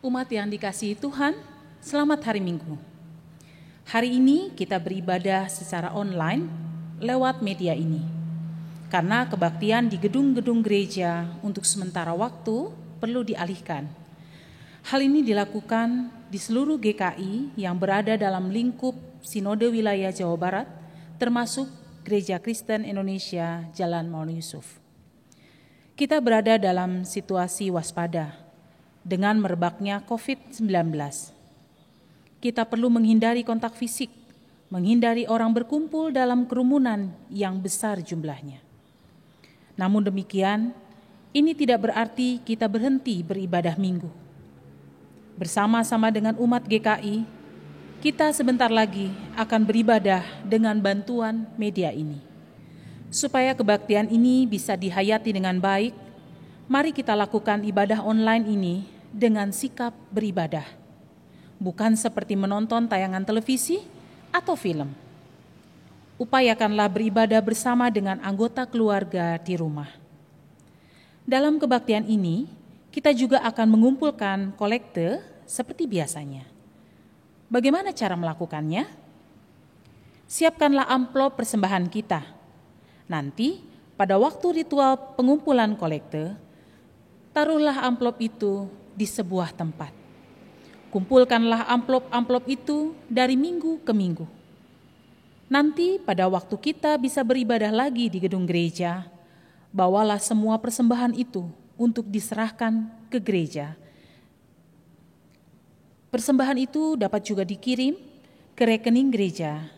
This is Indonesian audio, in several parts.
Umat yang dikasihi Tuhan, selamat hari Minggu. Hari ini kita beribadah secara online lewat media ini. Karena kebaktian di gedung-gedung gereja untuk sementara waktu perlu dialihkan. Hal ini dilakukan di seluruh GKI yang berada dalam lingkup Sinode Wilayah Jawa Barat, termasuk Gereja Kristen Indonesia Jalan Maulana Yusuf. Kita berada dalam situasi waspada dengan merebaknya COVID-19. Kita perlu menghindari kontak fisik, menghindari orang berkumpul dalam kerumunan yang besar jumlahnya. Namun demikian, ini tidak berarti kita berhenti beribadah minggu. Bersama-sama dengan umat GKI, kita sebentar lagi akan beribadah dengan bantuan media ini. Supaya kebaktian ini bisa dihayati dengan baik, mari kita lakukan ibadah online ini dengan sikap beribadah. Bukan seperti menonton tayangan televisi atau film. Upayakanlah beribadah bersama dengan anggota keluarga di rumah. Dalam kebaktian ini, kita juga akan mengumpulkan kolekte seperti biasanya. Bagaimana cara melakukannya? Siapkanlah amplop persembahan kita. Nanti, pada waktu ritual pengumpulan kolekte, taruhlah amplop itu di sebuah tempat. Kumpulkanlah amplop-amplop itu dari minggu ke minggu. Nanti pada waktu kita bisa beribadah lagi di gedung gereja, bawalah semua persembahan itu untuk diserahkan ke gereja. Persembahan itu dapat juga dikirim ke rekening gereja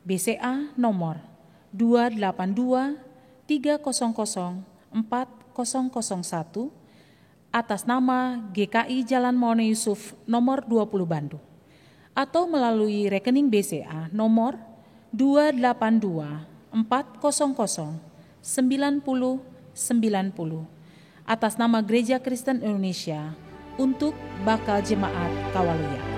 BCA nomor 282300401 atas nama GKI Jalan Maulana Yusuf nomor 20 Bandung, atau melalui rekening BCA nomor 282400990 atas nama Gereja Kristen Indonesia untuk bakal jemaat Kawaluya.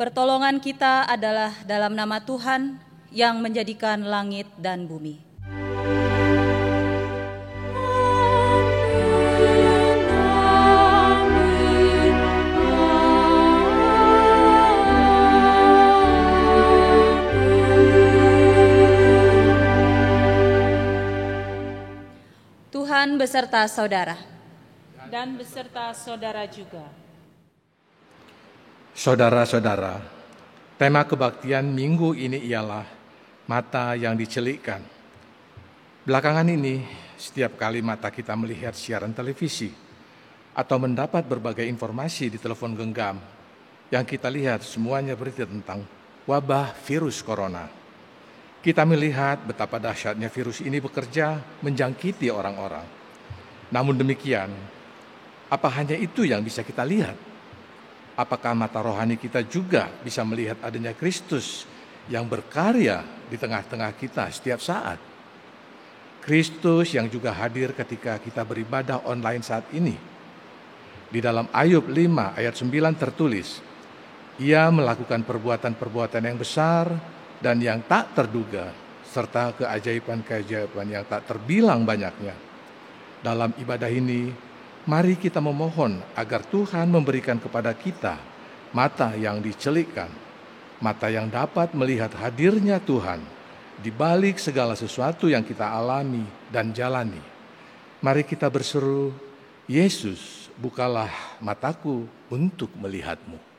Pertolongan kita adalah dalam nama Tuhan yang menjadikan langit dan bumi. Tuhan beserta saudara. Dan beserta saudara juga. Saudara-saudara, tema kebaktian minggu ini ialah mata yang dicelikkan. Belakangan ini, setiap kali mata kita melihat siaran televisi atau mendapat berbagai informasi di telepon genggam, yang kita lihat semuanya berita tentang wabah virus corona. Kita melihat betapa dahsyatnya virus ini bekerja menjangkiti orang-orang. Namun demikian, apa hanya itu yang bisa kita lihat? Apakah mata rohani kita juga bisa melihat adanya Kristus yang berkarya di tengah-tengah kita setiap saat? Kristus yang juga hadir ketika kita beribadah online saat ini. Di dalam Ayub 5 ayat 9 tertulis, Ia melakukan perbuatan-perbuatan yang besar dan yang tak terduga, serta keajaiban-keajaiban yang tak terbilang banyaknya. Dalam ibadah ini, mari kita memohon agar Tuhan memberikan kepada kita mata yang dicelikkan, mata yang dapat melihat hadirnya Tuhan di balik segala sesuatu yang kita alami dan jalani, mari kita berseru, Yesus, bukalah mataku untuk melihat-Mu.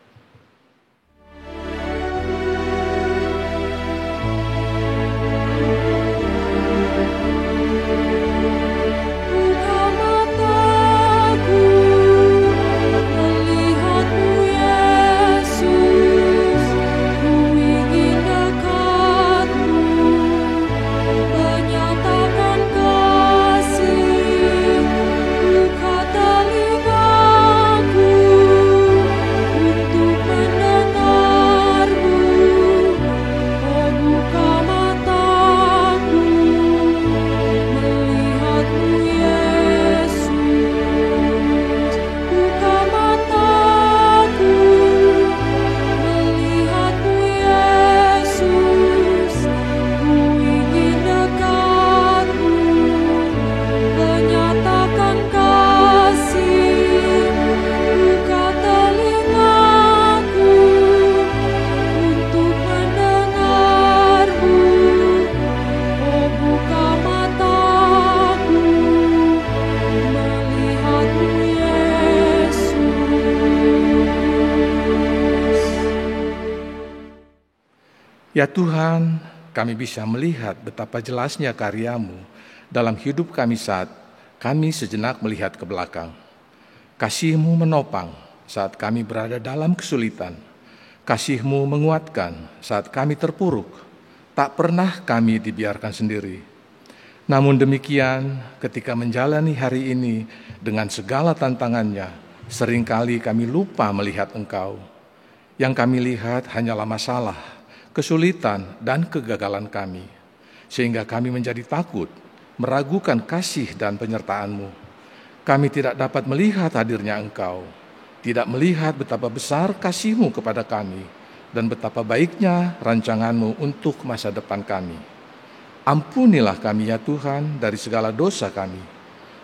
Ya Tuhan, kami bisa melihat betapa jelasnya karya-Mu dalam hidup kami saat kami sejenak melihat ke belakang. Kasih-Mu menopang saat kami berada dalam kesulitan. Kasih-Mu menguatkan saat kami terpuruk. Tak pernah kami dibiarkan sendiri. Namun demikian, ketika menjalani hari ini dengan segala tantangannya, seringkali kami lupa melihat Engkau. Yang kami lihat hanyalah masalah, kesulitan, dan kegagalan kami. Sehingga kami menjadi takut, meragukan kasih dan penyertaan-Mu. Kami tidak dapat melihat hadirnya Engkau, tidak melihat betapa besar kasih-Mu kepada kami, dan betapa baiknya rancangan-Mu untuk masa depan kami. Ampunilah kami ya Tuhan dari segala dosa kami.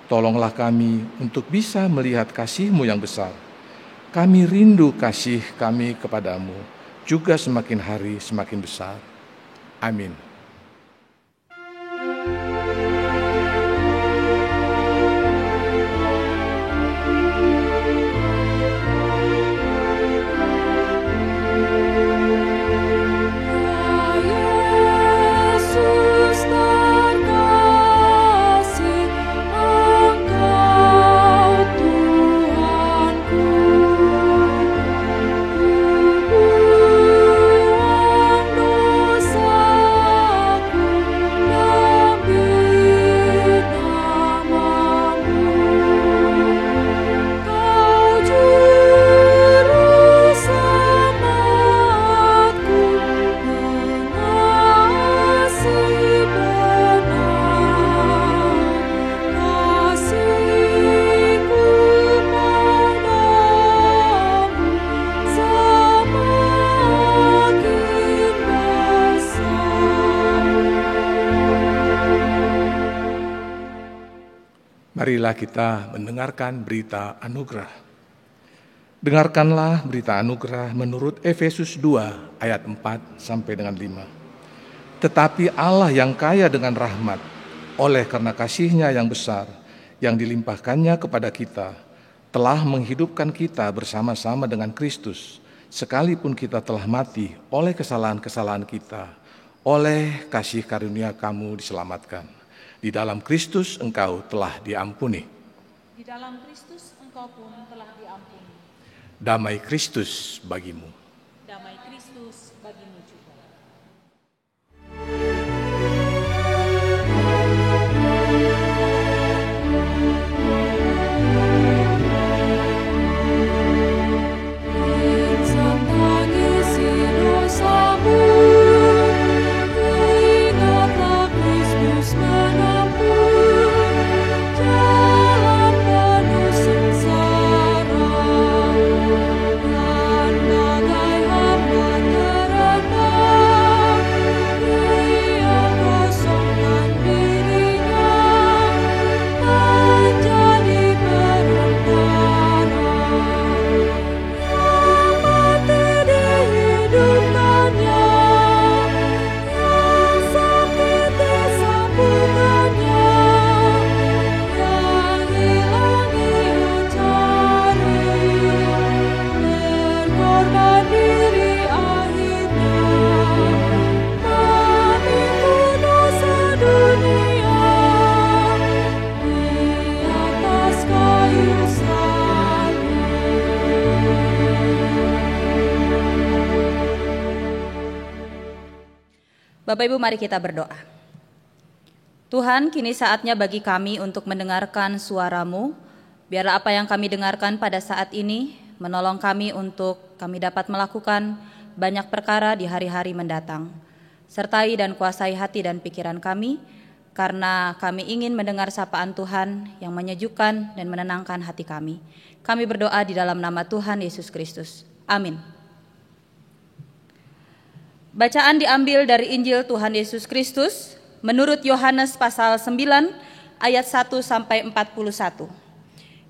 Tolonglah kami untuk bisa melihat kasih-Mu yang besar. Kami rindu kasih kami kepadamu, juga semakin hari semakin besar. Amin. Marilah kita mendengarkan berita anugerah. Dengarkanlah berita anugerah menurut Efesus 2 ayat 4 sampai dengan 5. Tetapi Allah yang kaya dengan rahmat, oleh karena kasih-Nya yang besar, yang dilimpahkannya kepada kita, telah menghidupkan kita bersama-sama dengan Kristus, sekalipun kita telah mati oleh kesalahan-kesalahan kita, oleh kasih karunia kamu diselamatkan. Di dalam Kristus engkau telah diampuni. Di dalam Kristus engkau pun telah diampuni. Damai Kristus bagimu. Damai Kristus bagimu juga. Dan bagai hamba terendah Bapak Ibu, mari kita berdoa. Tuhan, kini saatnya bagi kami untuk mendengarkan suara-Mu. Biarlah apa yang kami dengarkan pada saat ini menolong kami untuk kami dapat melakukan banyak perkara di hari-hari mendatang. Sertai dan kuasai hati dan pikiran kami, karena kami ingin mendengar sapaan Tuhan yang menyejukkan dan menenangkan hati kami. Kami berdoa di dalam nama Tuhan Yesus Kristus. Amin. Bacaan diambil dari Injil Tuhan Yesus Kristus menurut Yohanes pasal 9 ayat 1 sampai 41.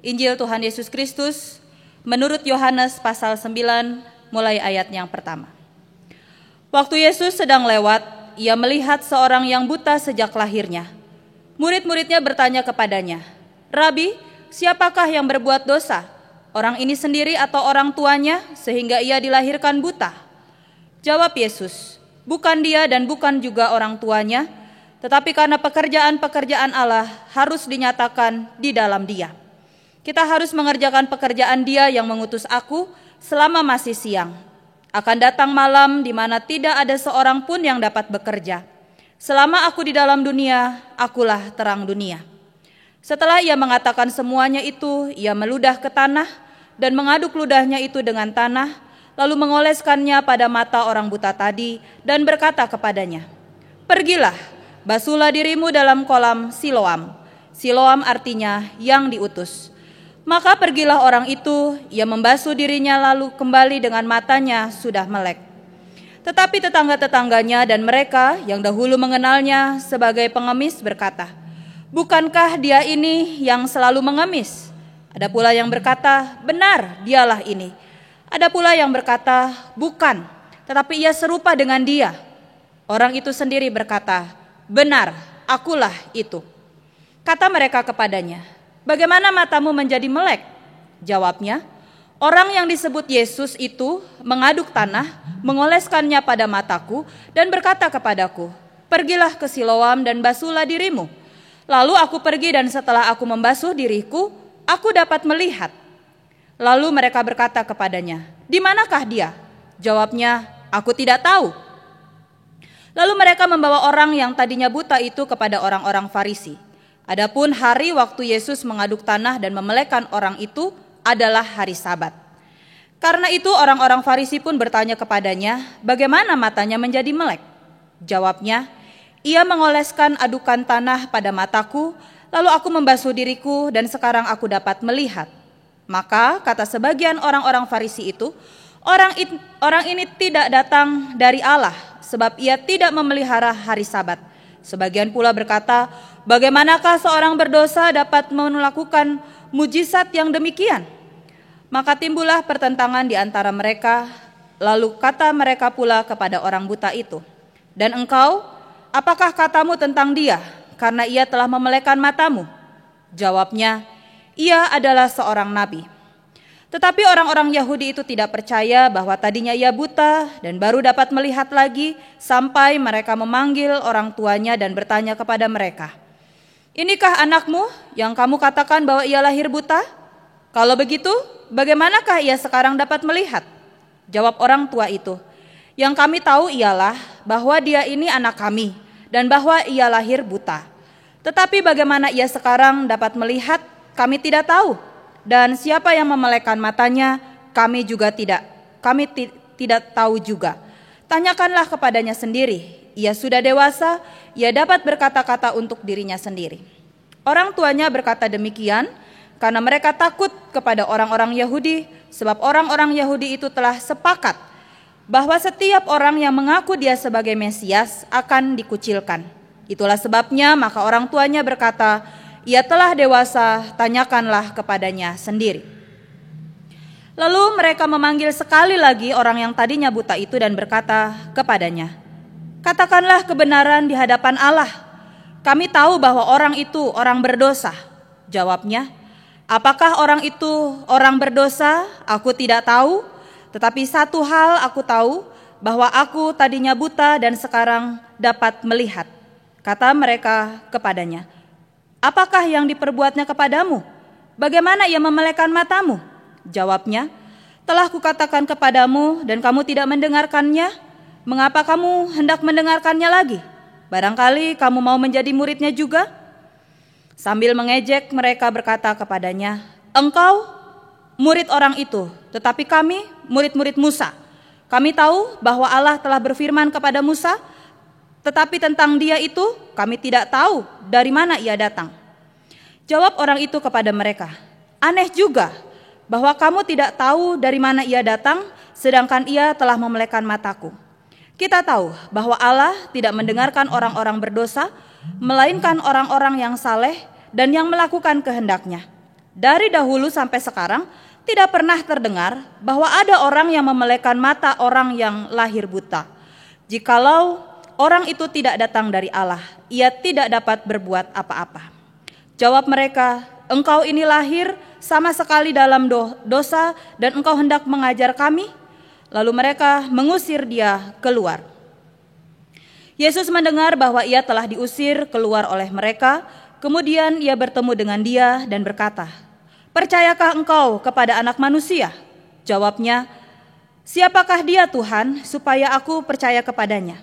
Injil Tuhan Yesus Kristus menurut Yohanes pasal 9 mulai ayat yang pertama. Waktu Yesus sedang lewat, ia melihat seorang yang buta sejak lahirnya. Murid-muridnya bertanya kepadanya, "Rabi, siapakah yang berbuat dosa? Orang ini sendiri atau orang tuanya sehingga ia dilahirkan buta?" Jawab Yesus, "Bukan dia dan bukan juga orang tuanya, tetapi karena pekerjaan-pekerjaan Allah harus dinyatakan di dalam dia. Kita harus mengerjakan pekerjaan Dia yang mengutus aku selama masih siang. Akan datang malam di mana tidak ada seorang pun yang dapat bekerja. Selama aku di dalam dunia, akulah terang dunia." Setelah ia mengatakan semuanya itu, ia meludah ke tanah dan mengaduk ludahnya itu dengan tanah, lalu mengoleskannya pada mata orang buta tadi dan berkata kepadanya, "Pergilah, basuhlah dirimu dalam kolam Siloam." Siloam artinya yang diutus. Maka pergilah orang itu, ia membasuh dirinya lalu kembali dengan matanya sudah melek. Tetapi tetangga-tetangganya dan mereka yang dahulu mengenalnya sebagai pengemis berkata, "Bukankah dia ini yang selalu mengemis?" Ada pula yang berkata, "Benar, dialah ini." Ada pula yang berkata, "Bukan, tetapi ia serupa dengan dia." Orang itu sendiri berkata, "Benar, akulah itu." Kata mereka kepadanya, "Bagaimana matamu menjadi melek?" Jawabnya, "Orang yang disebut Yesus itu mengaduk tanah, mengoleskannya pada mataku dan berkata kepadaku, 'Pergilah ke Siloam dan basuhlah dirimu.' Lalu aku pergi dan setelah aku membasuh diriku, aku dapat melihat." Lalu mereka berkata kepadanya, "Di manakah dia?" Jawabnya, "Aku tidak tahu." Lalu mereka membawa orang yang tadinya buta itu kepada orang-orang Farisi. Adapun hari waktu Yesus mengaduk tanah dan memelekkan orang itu adalah hari Sabat. Karena itu orang-orang Farisi pun bertanya kepadanya, "Bagaimana matanya menjadi melek?" Jawabnya, "Ia mengoleskan adukan tanah pada mataku, lalu aku membasuh diriku dan sekarang aku dapat melihat." Maka kata sebagian orang-orang Farisi itu, orang ini tidak datang dari Allah, sebab ia tidak memelihara hari Sabat. Sebagian pula berkata, "Bagaimanakah seorang berdosa dapat melakukan mujizat yang demikian?" Maka timbullah pertentangan di antara mereka. Lalu kata mereka pula kepada orang buta itu, "Dan engkau, apakah katamu tentang dia, karena ia telah memelekkan matamu?" Jawabnya, "Ia adalah seorang nabi." Tetapi orang-orang Yahudi itu tidak percaya bahwa tadinya ia buta dan baru dapat melihat lagi, sampai mereka memanggil orang tuanya dan bertanya kepada mereka, "Inikah anakmu yang kamu katakan bahwa ia lahir buta? Kalau begitu, bagaimanakah ia sekarang dapat melihat?" Jawab orang tua itu, "Yang kami tahu ialah bahwa dia ini anak kami dan bahwa ia lahir buta. Tetapi bagaimana ia sekarang dapat melihat, kami tidak tahu. Dan siapa yang memelekkan matanya, kami tidak tahu juga. Tanyakanlah kepadanya sendiri. Ia sudah dewasa, ia dapat berkata-kata untuk dirinya sendiri." Orang tuanya berkata demikian karena mereka takut kepada orang-orang Yahudi, sebab orang-orang Yahudi itu telah sepakat bahwa setiap orang yang mengaku dia sebagai Mesias akan dikucilkan. Itulah sebabnya maka orang tuanya berkata, "Ia telah dewasa, tanyakanlah kepadanya sendiri." Lalu mereka memanggil sekali lagi orang yang tadinya buta itu dan berkata kepadanya, "Katakanlah kebenaran di hadapan Allah. Kami tahu bahwa orang itu orang berdosa." Jawabnya, "Apakah orang itu orang berdosa? Aku tidak tahu. Tetapi satu hal aku tahu, bahwa aku tadinya buta dan sekarang dapat melihat." Kata mereka kepadanya, "Apakah yang diperbuatnya kepadamu? Bagaimana ia memelekkan matamu?" Jawabnya, "Telah kukatakan kepadamu dan kamu tidak mendengarkannya. Mengapa kamu hendak mendengarkannya lagi? Barangkali kamu mau menjadi muridnya juga?" Sambil mengejek mereka berkata kepadanya, "Engkau murid orang itu, tetapi kami murid-murid Musa. Kami tahu bahwa Allah telah berfirman kepada Musa, tetapi tentang dia itu kami tidak tahu dari mana ia datang." Jawab orang itu kepada mereka, "Aneh juga bahwa kamu tidak tahu dari mana ia datang, sedangkan ia telah memelekkan mataku. Kita tahu bahwa Allah tidak mendengarkan orang-orang berdosa, melainkan orang-orang yang saleh dan yang melakukan kehendak-Nya. Dari dahulu sampai sekarang tidak pernah terdengar bahwa ada orang yang memelekkan mata orang yang lahir buta. Jikalau orang itu tidak datang dari Allah, ia tidak dapat berbuat apa-apa." Jawab mereka, "Engkau ini lahir sama sekali dalam dosa dan engkau hendak mengajar kami?" Lalu mereka mengusir dia keluar. Yesus mendengar bahwa ia telah diusir keluar oleh mereka, kemudian ia bertemu dengan dia dan berkata, "Percayakah engkau kepada Anak Manusia?" Jawabnya, "Siapakah dia Tuhan, supaya aku percaya kepadanya?"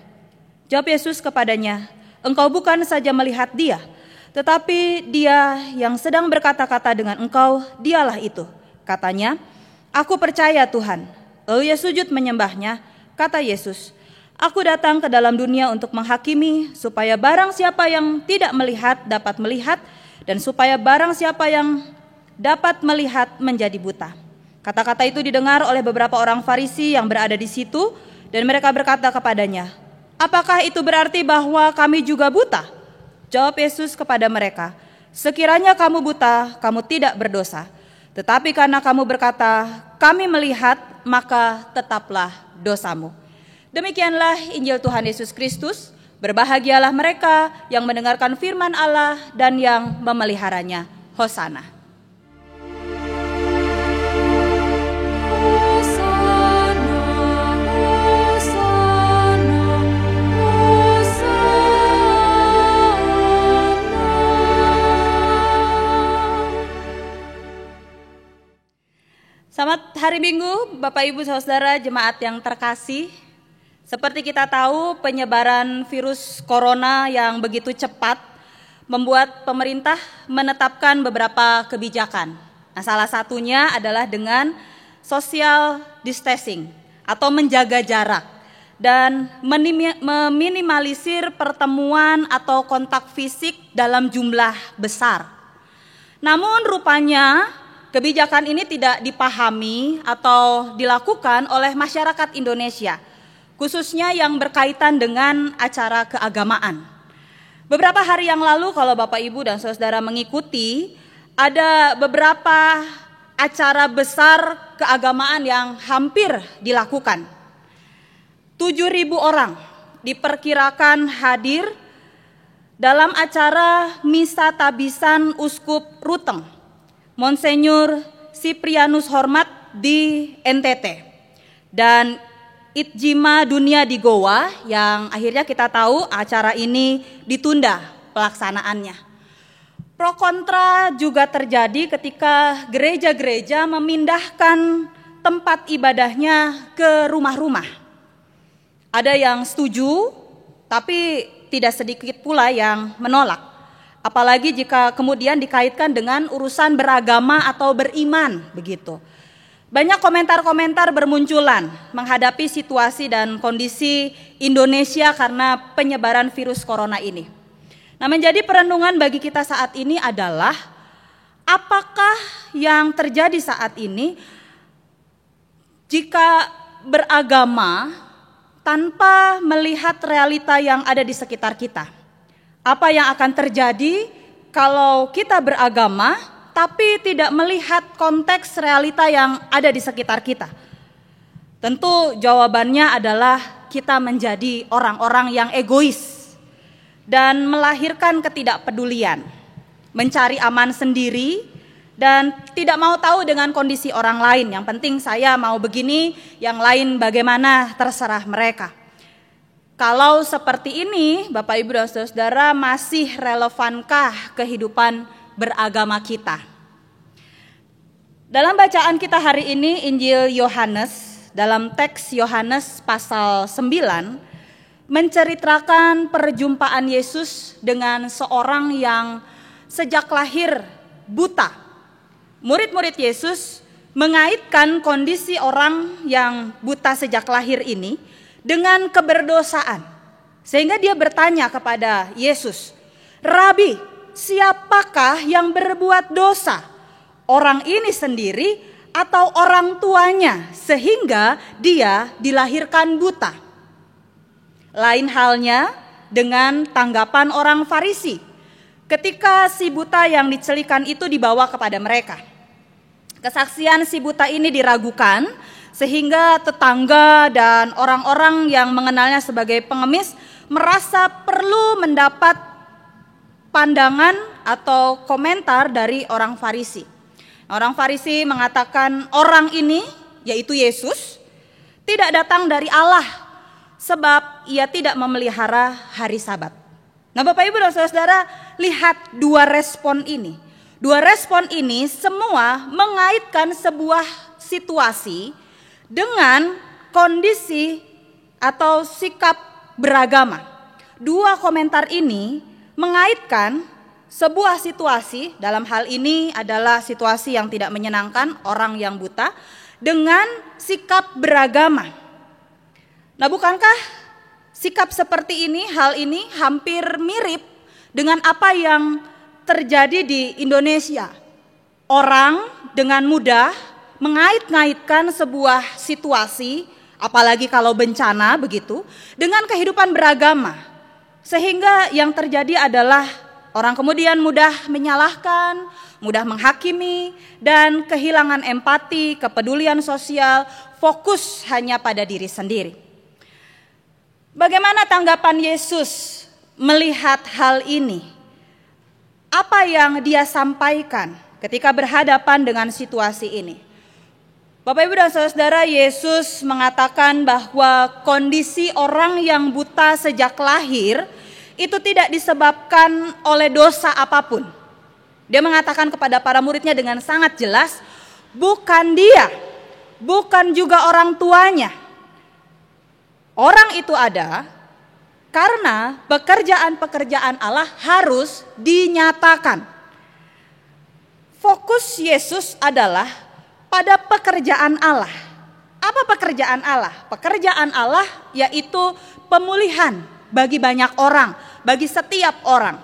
Jawab Yesus kepadanya, "Engkau bukan saja melihat dia, tetapi dia yang sedang berkata-kata dengan engkau, dialah itu." Katanya, "Aku percaya Tuhan." Lalu ia sujud menyembahnya. Kata Yesus, "Aku datang ke dalam dunia untuk menghakimi, supaya barang siapa yang tidak melihat dapat melihat, dan supaya barang siapa yang dapat melihat menjadi buta." Kata-kata itu didengar oleh beberapa orang Farisi yang berada di situ, dan mereka berkata kepadanya, "Apakah itu berarti bahwa kami juga buta?" Jawab Yesus kepada mereka, "Sekiranya kamu buta, kamu tidak berdosa. Tetapi karena kamu berkata, 'Kami melihat,' maka tetaplah dosamu." Demikianlah Injil Tuhan Yesus Kristus. Berbahagialah mereka yang mendengarkan firman Allah dan yang memeliharanya. Hosana. Selamat hari Minggu, Bapak Ibu Saudara jemaat yang terkasih. Seperti kita tahu, penyebaran virus corona yang begitu cepat membuat pemerintah menetapkan beberapa kebijakan. Nah, salah satunya adalah dengan social distancing atau menjaga jarak dan meminimalisir pertemuan atau kontak fisik dalam jumlah besar. Namun rupanya kebijakan ini tidak dipahami atau dilakukan oleh masyarakat Indonesia, khususnya yang berkaitan dengan acara keagamaan. Beberapa hari yang lalu, kalau Bapak Ibu dan Saudara mengikuti, ada beberapa acara besar keagamaan yang hampir dilakukan. 7.000 orang diperkirakan hadir dalam acara Misa Tabisan Uskup Ruteng, Monsenyur Siprianus Hormat di NTT, dan Ijtima Dunia di Goa yang akhirnya kita tahu acara ini ditunda pelaksanaannya. Pro kontra juga terjadi ketika gereja-gereja memindahkan tempat ibadahnya ke rumah-rumah. Ada yang setuju, tapi tidak sedikit pula yang menolak. Apalagi jika kemudian dikaitkan dengan urusan beragama atau beriman, begitu. Banyak komentar-komentar bermunculan menghadapi situasi dan kondisi Indonesia karena penyebaran virus corona ini. Nah, menjadi perenungan bagi kita saat ini adalah apakah yang terjadi saat ini jika beragama tanpa melihat realita yang ada di sekitar kita. Apa yang akan terjadi kalau kita beragama tapi tidak melihat konteks realita yang ada di sekitar kita? Tentu jawabannya adalah kita menjadi orang-orang yang egois dan melahirkan ketidakpedulian, mencari aman sendiri dan tidak mau tahu dengan kondisi orang lain. Yang penting saya mau begini, yang lain bagaimana terserah mereka. Kalau seperti ini, Bapak Ibu dan Saudara, masih relevankah kehidupan beragama kita? Dalam bacaan kita hari ini, Injil Yohanes dalam teks Yohanes pasal 9 menceritakan perjumpaan Yesus dengan seorang yang sejak lahir buta. Murid-murid Yesus mengaitkan kondisi orang yang buta sejak lahir ini dengan keberdosaan. Sehingga dia bertanya kepada Yesus, "Rabi, siapakah yang berbuat dosa? Orang ini sendiri atau orang tuanya sehingga dia dilahirkan buta?" Lain halnya dengan tanggapan orang Farisi ketika si buta yang dicelikan itu dibawa kepada mereka. Kesaksian si buta ini diragukan sehingga tetangga dan orang-orang yang mengenalnya sebagai pengemis merasa perlu mendapat pandangan atau komentar dari orang Farisi. Orang Farisi mengatakan orang ini, yaitu Yesus, tidak datang dari Allah sebab ia tidak memelihara hari Sabat. Nah, Bapak Ibu dan Saudara, lihat dua respon ini. Dua respon ini semua mengaitkan sebuah situasi dengan kondisi atau sikap beragama. Dua komentar ini mengaitkan sebuah situasi, dalam hal ini adalah situasi yang tidak menyenangkan, orang yang buta, dengan sikap beragama. Nah, bukankah sikap seperti ini, hal ini hampir mirip dengan apa yang terjadi di Indonesia? Orang dengan mudah mengait-ngaitkan sebuah situasi, apalagi kalau bencana begitu, dengan kehidupan beragama. Sehingga yang terjadi adalah orang kemudian mudah menyalahkan, mudah menghakimi, dan kehilangan empati, kepedulian sosial, fokus hanya pada diri sendiri. Bagaimana tanggapan Yesus melihat hal ini? Apa yang dia sampaikan ketika berhadapan dengan situasi ini? Bapak Ibu dan Saudara, Yesus mengatakan bahwa kondisi orang yang buta sejak lahir itu tidak disebabkan oleh dosa apapun. Dia mengatakan kepada para muridnya dengan sangat jelas, bukan dia, bukan juga orang tuanya. Orang itu ada karena pekerjaan-pekerjaan Allah harus dinyatakan. Fokus Yesus adalah pada pekerjaan Allah. Apa pekerjaan Allah? Pekerjaan Allah yaitu pemulihan bagi banyak orang, bagi setiap orang.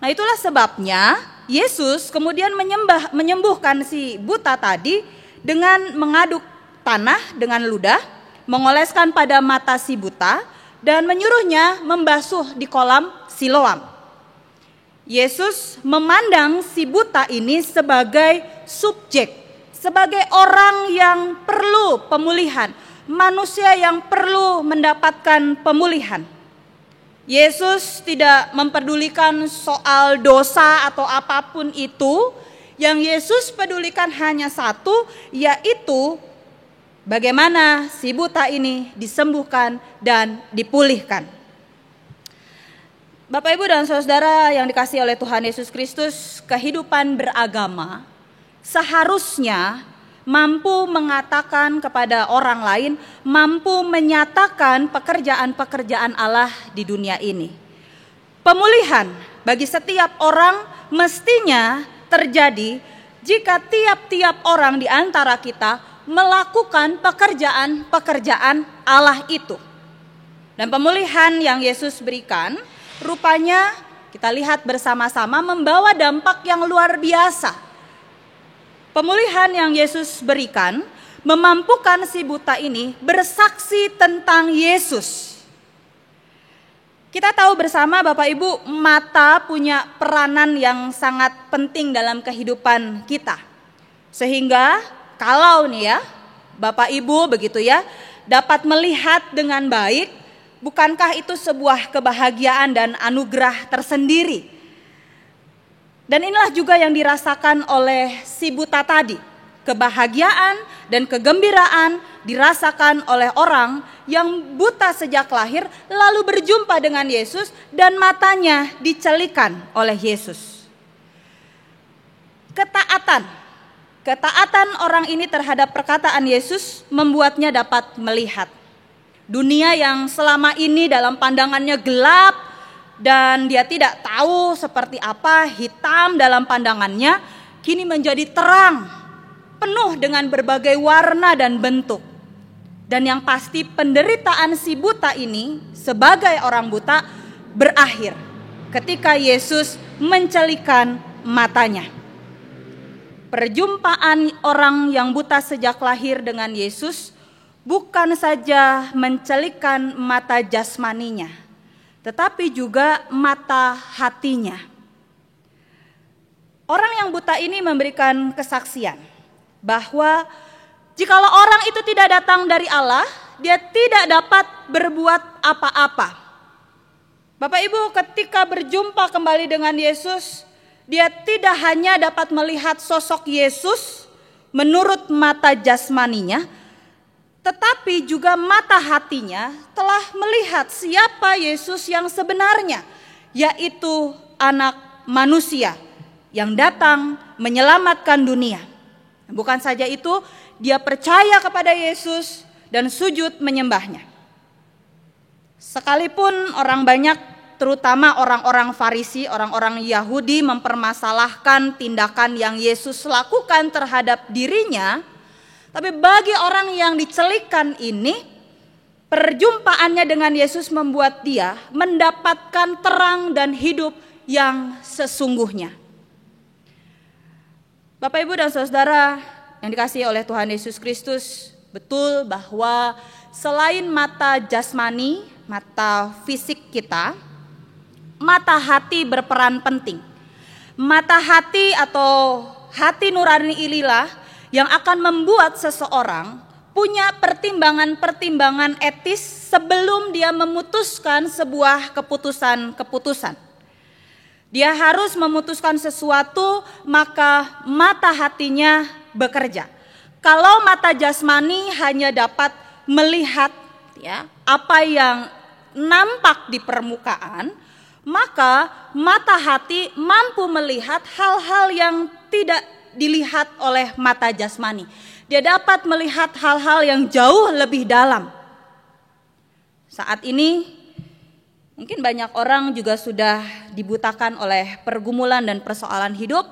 Nah, itulah sebabnya Yesus kemudian menyembuhkan si buta tadi dengan mengaduk tanah dengan ludah, mengoleskan pada mata si buta, dan menyuruhnya membasuh di kolam Siloam. Yesus memandang si buta ini sebagai subjek, sebagai orang yang perlu pemulihan, manusia yang perlu mendapatkan pemulihan. Yesus tidak memperdulikan soal dosa atau apapun itu. Yang Yesus pedulikan hanya satu, yaitu bagaimana si buta ini disembuhkan dan dipulihkan. Bapak Ibu dan Saudara yang dikasihi oleh Tuhan Yesus Kristus, kehidupan beragama seharusnya mampu mengatakan kepada orang lain, mampu menyatakan pekerjaan-pekerjaan Allah di dunia ini. Pemulihan bagi setiap orang mestinya terjadi jika tiap-tiap orang di antara kita melakukan pekerjaan-pekerjaan Allah itu. Dan pemulihan yang Yesus berikan rupanya kita lihat bersama-sama membawa dampak yang luar biasa. Pemulihan yang Yesus berikan memampukan si buta ini bersaksi tentang Yesus. Kita tahu bersama Bapak Ibu, mata punya peranan yang sangat penting dalam kehidupan kita. Sehingga kalau nih ya, Bapak Ibu begitu ya, dapat melihat dengan baik, bukankah itu sebuah kebahagiaan dan anugerah tersendiri? Dan inilah juga yang dirasakan oleh si buta tadi. Kebahagiaan dan kegembiraan dirasakan oleh orang yang buta sejak lahir, lalu berjumpa dengan Yesus dan matanya dicelikan oleh Yesus. Ketaatan Ketaatan orang ini terhadap perkataan Yesus membuatnya dapat melihat. Dunia yang selama ini dalam pandangannya gelap dan dia tidak tahu seperti apa, hitam dalam pandangannya, kini menjadi terang, penuh dengan berbagai warna dan bentuk. Dan yang pasti penderitaan si buta ini sebagai orang buta berakhir ketika Yesus mencelikan matanya. Perjumpaan orang yang buta sejak lahir dengan Yesus bukan saja mencelikan mata jasmaninya, tetapi juga mata hatinya. Orang yang buta ini memberikan kesaksian bahwa jikalau orang itu tidak datang dari Allah, dia tidak dapat berbuat apa-apa. Bapak Ibu, ketika berjumpa kembali dengan Yesus, dia tidak hanya dapat melihat sosok Yesus menurut mata jasmaninya, tetapi juga mata hatinya telah melihat siapa Yesus yang sebenarnya, yaitu Anak Manusia yang datang menyelamatkan dunia. Bukan saja itu, dia percaya kepada Yesus dan sujud menyembahnya. Sekalipun orang banyak, terutama orang-orang Farisi, orang-orang Yahudi mempermasalahkan tindakan yang Yesus lakukan terhadap dirinya, tapi bagi orang yang dicelikan ini, perjumpaannya dengan Yesus membuat dia mendapatkan terang dan hidup yang sesungguhnya. Bapak, Ibu, dan Saudara yang dikasihi oleh Tuhan Yesus Kristus, betul bahwa selain mata jasmani, mata fisik kita, mata hati berperan penting. Mata hati atau hati nurani inilah yang akan membuat seseorang punya pertimbangan-pertimbangan etis sebelum dia memutuskan sebuah keputusan-keputusan. Dia harus memutuskan sesuatu, maka mata hatinya bekerja. Kalau mata jasmani hanya dapat melihat apa yang nampak di permukaan, maka mata hati mampu melihat hal-hal yang tidak dilihat oleh mata jasmani. Dia dapat melihat hal-hal yang jauh lebih dalam. Saat ini mungkin banyak orang juga sudah dibutakan oleh pergumulan dan persoalan hidup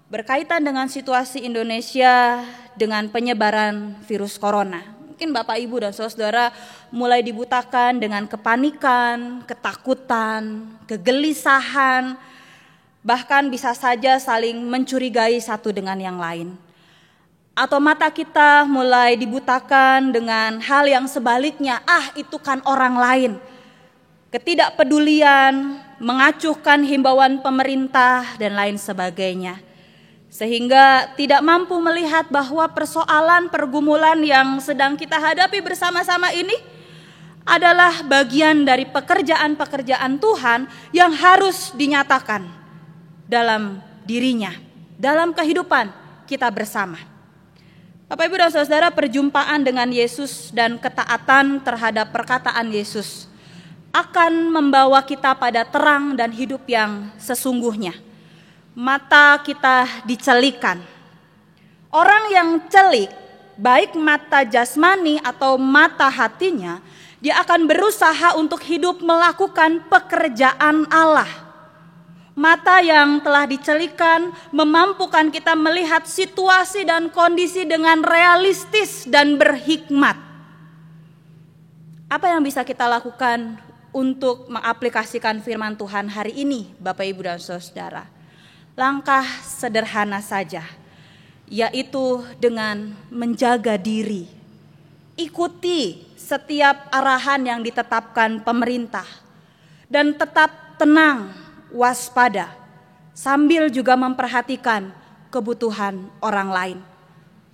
berkaitan dengan situasi Indonesia dengan penyebaran virus corona. Mungkin Bapak, Ibu, dan Saudara mulai dibutakan dengan kepanikan, ketakutan, kegelisahan, bahkan bisa saja saling mencurigai satu dengan yang lain. Atau mata kita mulai dibutakan dengan hal yang sebaliknya, itu kan orang lain. Ketidakpedulian, mengacuhkan himbauan pemerintah, dan lain sebagainya. Sehingga tidak mampu melihat bahwa persoalan pergumulan yang sedang kita hadapi bersama-sama ini adalah bagian dari pekerjaan-pekerjaan Tuhan yang harus dinyatakan dalam dirinya, dalam kehidupan kita bersama. Bapak, Ibu, dan Saudara, perjumpaan dengan Yesus dan ketaatan terhadap perkataan Yesus akan membawa kita pada terang dan hidup yang sesungguhnya. Mata kita dicelikan. Orang yang celik, baik mata jasmani atau mata hatinya, dia akan berusaha untuk hidup melakukan pekerjaan Allah. Mata yang telah dicelikan memampukan kita melihat situasi dan kondisi dengan realistis dan berhikmat. Apa yang bisa kita lakukan untuk mengaplikasikan firman Tuhan hari ini, Bapak, Ibu, dan Saudara? Langkah sederhana saja, yaitu dengan menjaga diri. Ikuti setiap arahan yang ditetapkan pemerintah dan tetap tenang, waspada, sambil juga memperhatikan kebutuhan orang lain.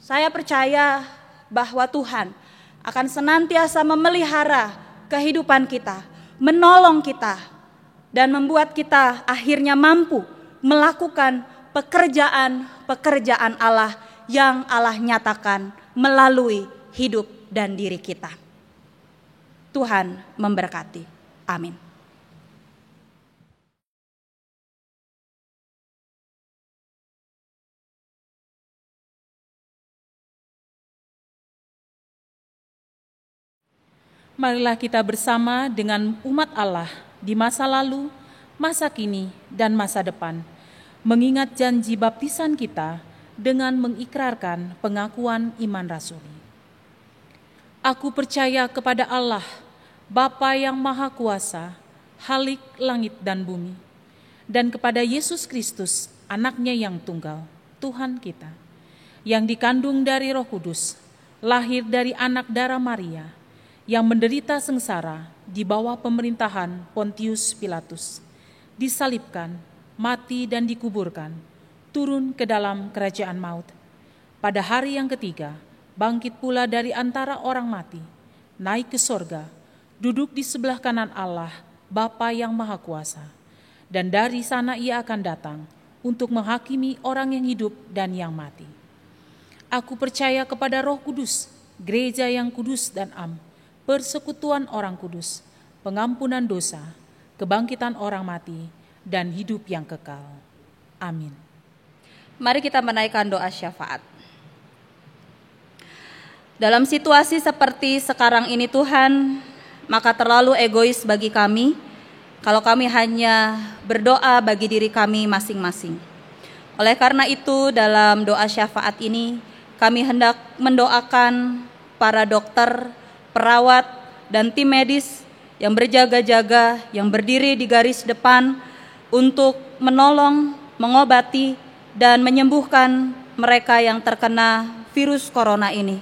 Saya percaya bahwa Tuhan akan senantiasa memelihara kehidupan kita, menolong kita, dan membuat kita akhirnya mampu melakukan pekerjaan-pekerjaan Allah yang Allah nyatakan melalui hidup dan diri kita. Tuhan memberkati. Amin. Marilah kita bersama dengan umat Allah di masa lalu, masa kini, dan masa depan, mengingat janji baptisan kita dengan mengikrarkan pengakuan iman rasuli. Aku percaya kepada Allah, Bapa yang Maha Kuasa, Khalik langit dan bumi, dan kepada Yesus Kristus, anaknya yang tunggal, Tuhan kita, yang dikandung dari Roh Kudus, lahir dari anak darah Maria, yang menderita sengsara di bawah pemerintahan Pontius Pilatus, disalibkan, mati dan dikuburkan, turun ke dalam kerajaan maut. Pada hari yang ketiga, bangkit pula dari antara orang mati, naik ke sorga, duduk di sebelah kanan Allah, Bapa yang Maha Kuasa. Dan dari sana ia akan datang untuk menghakimi orang yang hidup dan yang mati. Aku percaya kepada Roh Kudus, gereja yang kudus dan am, persekutuan orang kudus, pengampunan dosa, kebangkitan orang mati, dan hidup yang kekal. Amin. Mari kita menaikkan doa syafaat. Dalam situasi seperti sekarang ini Tuhan, maka terlalu egois bagi kami kalau kami hanya berdoa bagi diri kami masing-masing. Oleh karena itu, dalam doa syafaat ini, kami hendak mendoakan para dokter, perawat, dan tim medis yang berjaga-jaga, yang berdiri di garis depan untuk menolong, mengobati, dan menyembuhkan mereka yang terkena virus corona ini.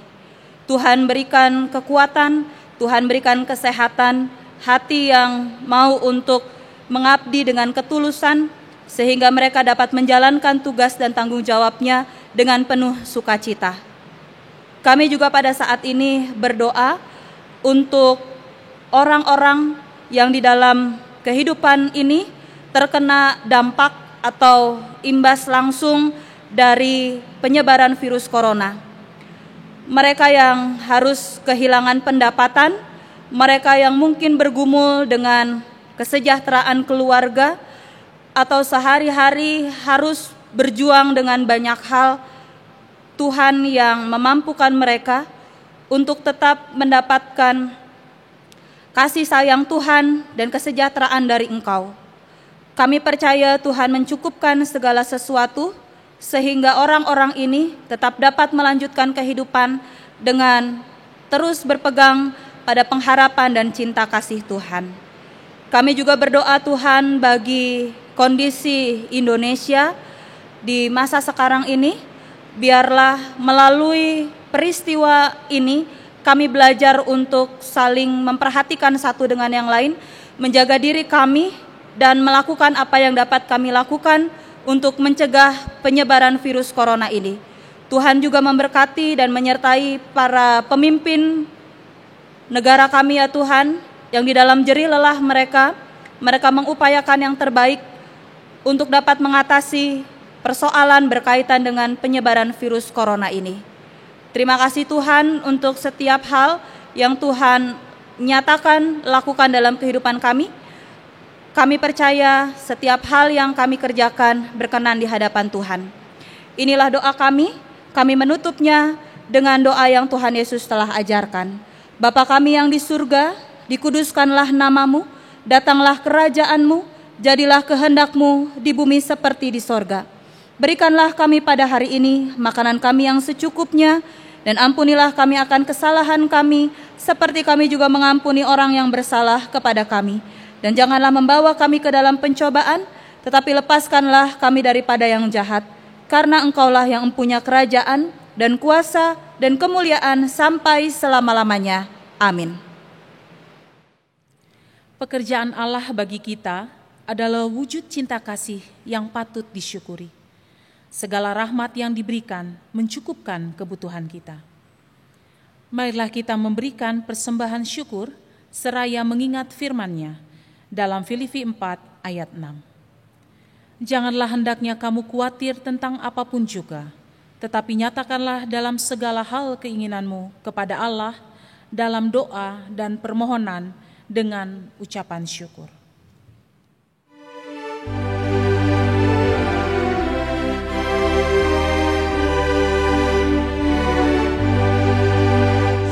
Tuhan berikan kekuatan, Tuhan berikan kesehatan, hati yang mau untuk mengabdi dengan ketulusan, sehingga mereka dapat menjalankan tugas dan tanggung jawabnya dengan penuh sukacita. Kami juga pada saat ini berdoa untuk orang-orang yang di dalam kehidupan ini terkena dampak atau imbas langsung dari penyebaran virus corona. Mereka yang harus kehilangan pendapatan, mereka yang mungkin bergumul dengan kesejahteraan keluarga, atau sehari-hari harus berjuang dengan banyak hal, Tuhan yang memampukan mereka untuk tetap mendapatkan kasih sayang Tuhan dan kesejahteraan dari Engkau. Kami percaya Tuhan mencukupkan segala sesuatu sehingga orang-orang ini tetap dapat melanjutkan kehidupan dengan terus berpegang pada pengharapan dan cinta kasih Tuhan. Kami juga berdoa Tuhan bagi kondisi Indonesia di masa sekarang ini, biarlah melalui peristiwa ini kami belajar untuk saling memperhatikan satu dengan yang lain, menjaga diri kami dan melakukan apa yang dapat kami lakukan untuk mencegah penyebaran virus corona ini. Tuhan juga memberkati dan menyertai para pemimpin negara kami ya Tuhan, yang di dalam jerih lelah mereka mengupayakan yang terbaik untuk dapat mengatasi persoalan berkaitan dengan penyebaran virus corona ini. Terima kasih Tuhan untuk setiap hal yang Tuhan nyatakan lakukan dalam kehidupan kami. Kami percaya setiap hal yang kami kerjakan berkenan di hadapan Tuhan. Inilah doa kami menutupnya dengan doa yang Tuhan Yesus telah ajarkan. Bapa kami yang di surga, dikuduskanlah namamu, datanglah kerajaan-Mu, jadilah kehendak-Mu di bumi seperti di sorga. Berikanlah kami pada hari ini makanan kami yang secukupnya, dan ampunilah kami akan kesalahan kami, seperti kami juga mengampuni orang yang bersalah kepada kami. Dan janganlah membawa kami ke dalam pencobaan, tetapi lepaskanlah kami daripada yang jahat. Karena Engkaulah yang mempunyai kerajaan dan kuasa dan kemuliaan sampai selama-lamanya. Amin. Pekerjaan Allah bagi kita adalah wujud cinta kasih yang patut disyukuri. Segala rahmat yang diberikan mencukupkan kebutuhan kita. Marilah kita memberikan persembahan syukur seraya mengingat firman-Nya dalam Filipi 4 ayat 6. Janganlah hendaknya kamu khawatir tentang apapun juga, tetapi nyatakanlah dalam segala hal keinginanmu kepada Allah dalam doa dan permohonan dengan ucapan syukur.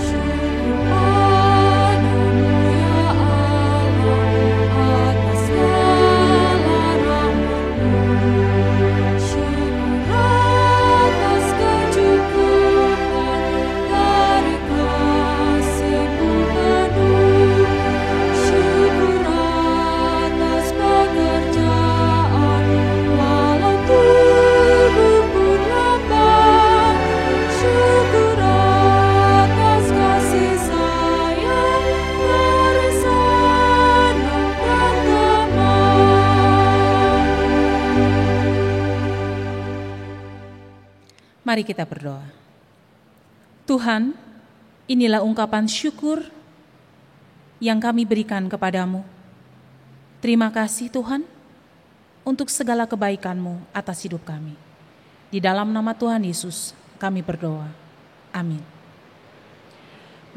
Syukur padamu Mari kita berdoa. Tuhan, inilah ungkapan syukur yang kami berikan kepadamu. Terima kasih Tuhan untuk segala kebaikan-Mu atas hidup kami. Di dalam nama Tuhan Yesus kami berdoa. Amin.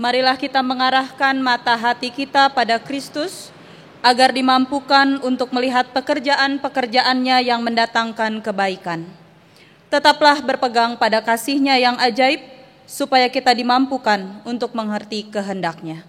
Marilah kita mengarahkan mata hati kita pada Kristus, agar dimampukan untuk melihat pekerjaan-pekerjaannya yang mendatangkan kebaikan. Tetaplah berpegang pada kasih-Nya yang ajaib, supaya kita dimampukan untuk mengerti kehendak-Nya.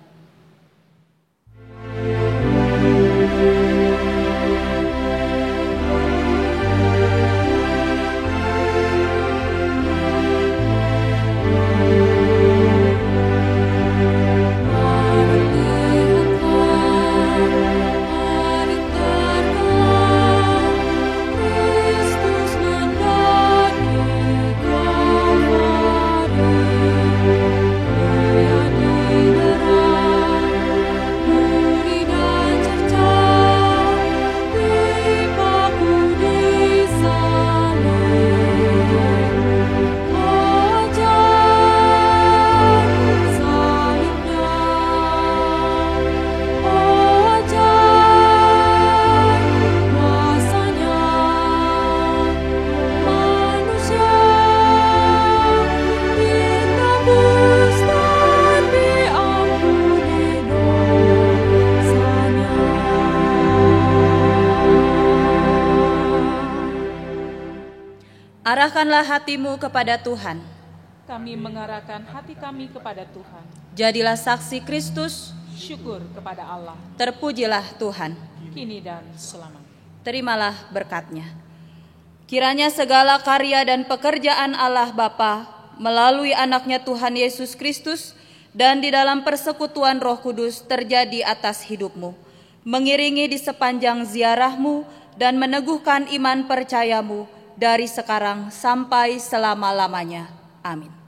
Arahkanlah hatimu kepada Tuhan. Kami mengarahkan hati kami kepada Tuhan. Jadilah saksi Kristus. Syukur kepada Allah. Terpujilah Tuhan. Kini dan selamanya. Terimalah berkat-Nya. Kiranya segala karya dan pekerjaan Allah Bapa melalui anaknya Tuhan Yesus Kristus dan di dalam persekutuan Roh Kudus terjadi atas hidupmu, mengiringi di sepanjang ziarahmu dan meneguhkan iman percayamu dari sekarang sampai selama-lamanya. Amin.